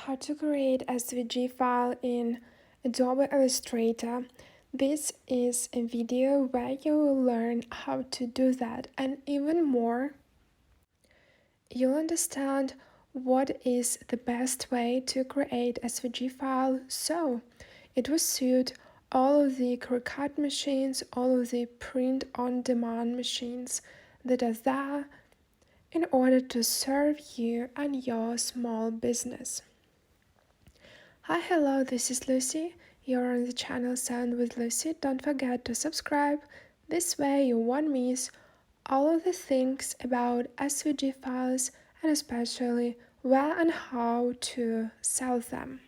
how to create SVG file in Adobe Illustrator. This is a video where you will learn how to do that, and even more, you'll understand what is the best way to create SVG file so it will suit all of the Cricut machines, all of the print-on-demand machines that are there in order to serve you and your small business. Hi, hello, this is Lucy. You're on the channel Sound with Lucy. Don't forget to subscribe. This way you won't miss all of the things about SVG files and especially where and how to sell them.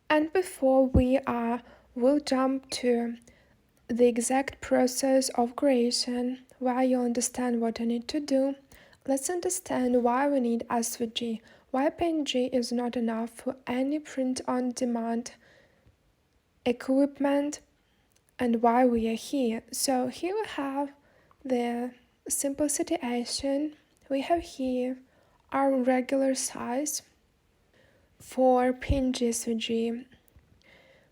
And before we'll jump to the exact process of creation where you'll understand what you need to do. Let's understand why we need SVG, why PNG is not enough for any print-on-demand equipment, and why we are here. So here we have the simple situation. We have here our regular size for PNG SVG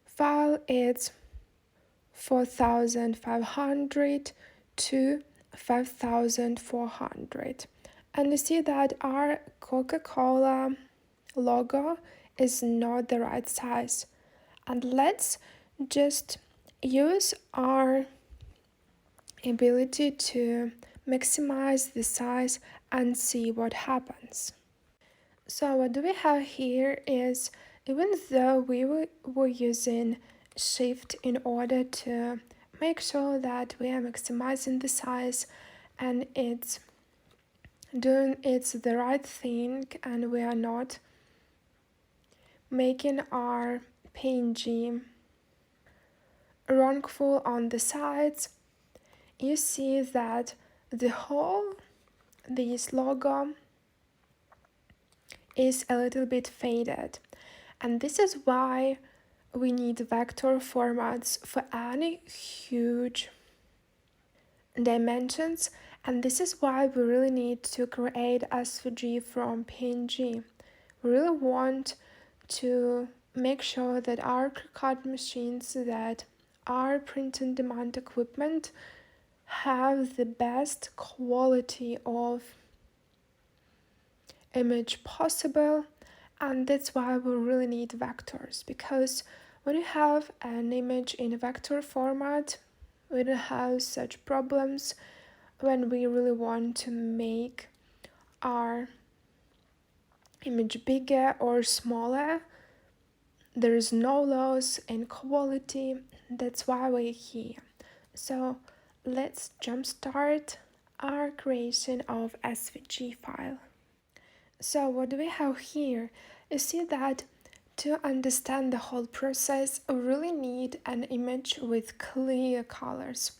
file. It's 4,500 to 5,400, and you see that our Coca-Cola logo is not the right size, and let's just use our ability to maximize the size and see what happens. So what do we have here is, even though we were using Shift in order to make sure that we are maximizing the size and it's the right thing and we are not making our PNG wrongful on the sides, you see that this logo is a little bit faded, and this is why we need vector formats for any huge dimensions, and this is why we really need to create SVG from PNG. We really want to make sure that our Cricut machines, that our print-on-demand equipment have the best quality of image possible, and that's why we really need vectors, because when you have an image in a vector format, we don't have such problems when we really want to make our image bigger or smaller. There is no loss in quality. That's why we're here. So let's jumpstart our creation of SVG file. So what do we have here? You see that to understand the whole process, we really need an image with clear colors.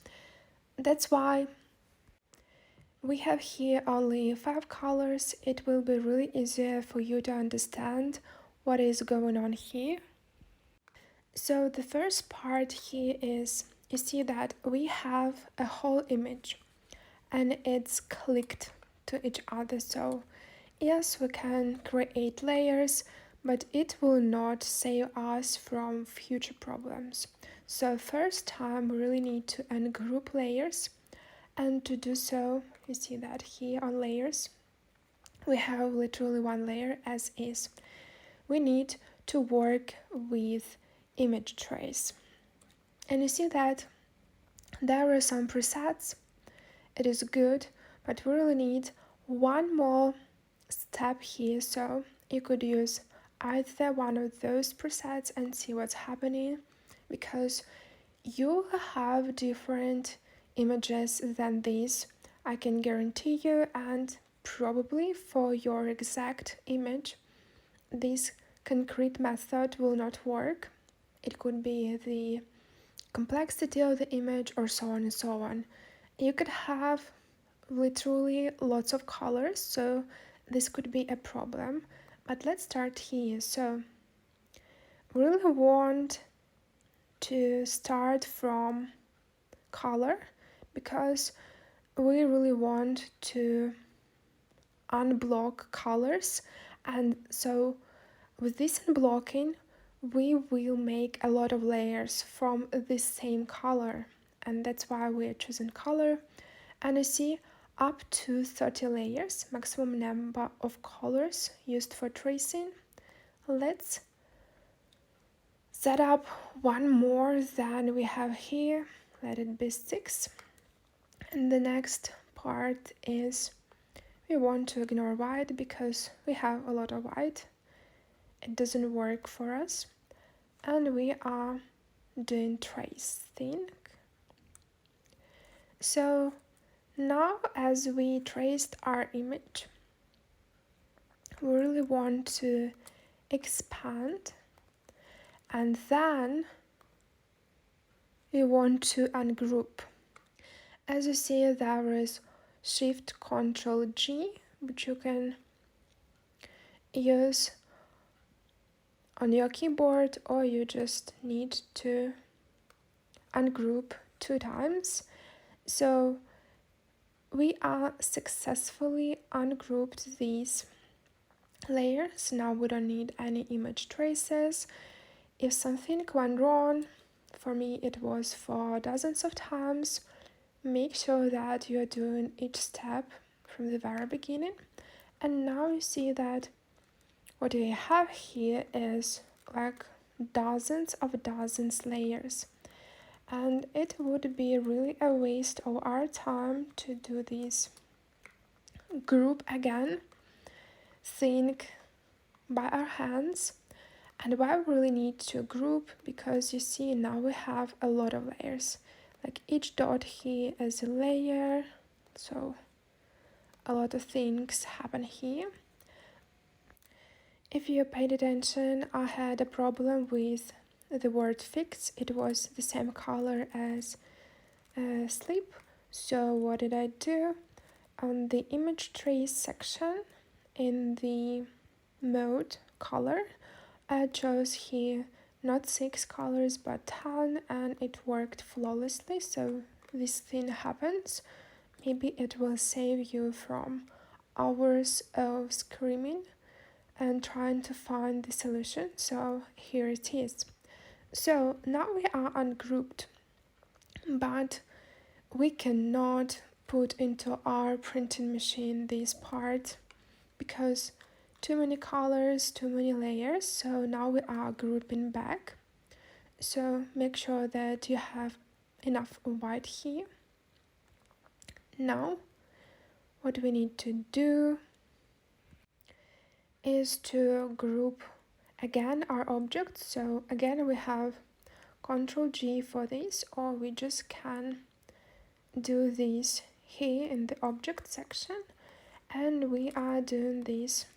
That's why we have here only 5 colors. It will be really easier for you to understand what is going on here. So the first part here is, you see that we have a whole image and it's clicked to each other. So yes, we can create layers, but it will not save us from future problems. So first time we really need to ungroup layers, and to do so, you see that here on layers we have literally one layer as is. We need to work with image trace, and you see that there are some presets. It is good, but we really need one more step here. So you could use either one of those presets and see what's happening, because you have different images than these, I can guarantee you, and probably for your exact image this concrete method will not work. It could be the complexity of the image or so on and so on. You could have literally lots of colors, so this could be a problem, but let's start here. So we really want to start from color, because we really want to unblock colors, and so with this unblocking, we will make a lot of layers from the same color, and that's why we are choosing color. And you see up to 30 layers, maximum number of colors used for tracing. Let's set up one more than we have here. Let it be 6. And the next part is we want to ignore white because we have a lot of white. It doesn't work for us. And we are doing tracing. So now as we traced our image, we really want to expand, and then we want to ungroup. As you see, there is Shift Ctrl G, which you can use on your keyboard, or you just need to ungroup 2 times. So we are successfully ungrouped these layers. Now we don't need any image traces. If something went wrong, for me it was for dozens of times, make sure that you are doing each step from the very beginning. And now you see that what we have here is like dozens layers, and it would be really a waste of our time to do this group again, think by our hands. And why we really need to group, because you see now we have a lot of layers, like each dot here is a layer, so a lot of things happen here. If you paid attention, I had a problem with the word fix. It was the same color as sleep. So what did I do? On the image trace section in the mode color, I chose here not 6 colors but 10, and it worked flawlessly. So this thing happens. Maybe it will save you from hours of screaming and trying to find the solution. So here it is. So now we are ungrouped, but we cannot put into our printing machine this part because too many colors, too many layers. So now we are grouping back. So make sure that you have enough white here. Now what we need to do is to group again our objects. So again we have Ctrl G for this, or we just can do this here in the object section, and we are doing this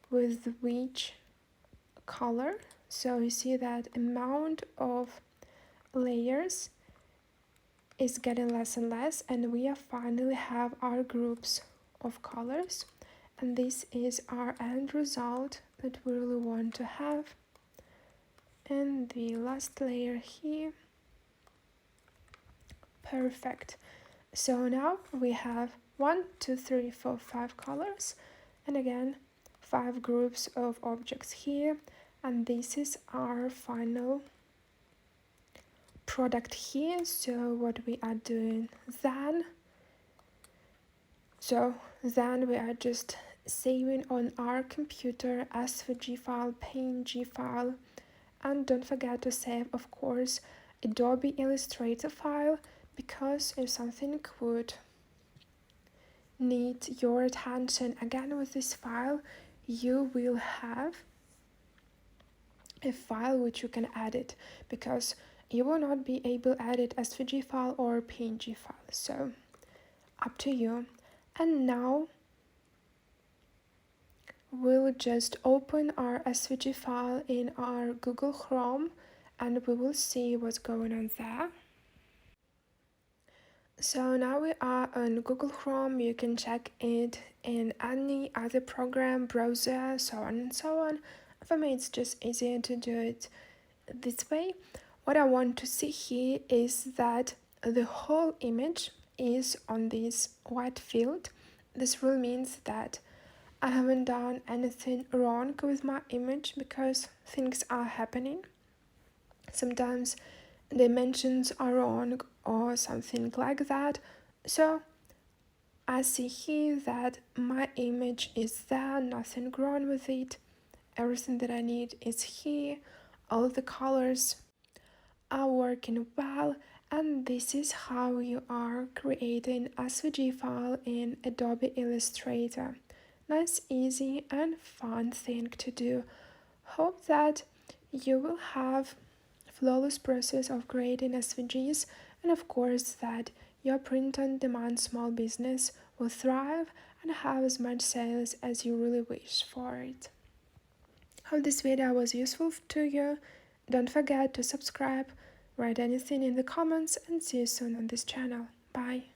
with which color. So you see that amount of layers is getting less and less, and we are finally have our groups of colors. And this is our end result that we really want to have. And the last layer here. Perfect. So now we have 1, 2, 3, 4, 5 colors. And again, 5 groups of objects here. And this is our final product here. So what we are doing then. So then we are just saving on our computer SVG file, PNG file, and don't forget to save, of course, Adobe Illustrator file, because if something would need your attention again with this file, you will have a file which you can edit, because you will not be able to edit SVG file or PNG file. So up to you. And now we'll just open our SVG file in our Google Chrome, and we will see what's going on there. So now we are on Google Chrome. You can check it in any other program, browser, so on and so on. For me, it's just easier to do it this way. What I want to see here is that the whole image is on this white field. This really means that I haven't done anything wrong with my image because things are happening. Sometimes dimensions are wrong or something like that. So I see here that my image is there, nothing wrong with it. Everything that I need is here. All the colors are working well, and this is how you are creating a SVG file in Adobe Illustrator. Nice, easy, and fun thing to do. Hope that you will have flawless process of creating SVGs, and of course that your print-on-demand small business will thrive and have as much sales as you really wish for it. Hope this video was useful to you. Don't forget to subscribe, write anything in the comments, and see you soon on this channel. Bye.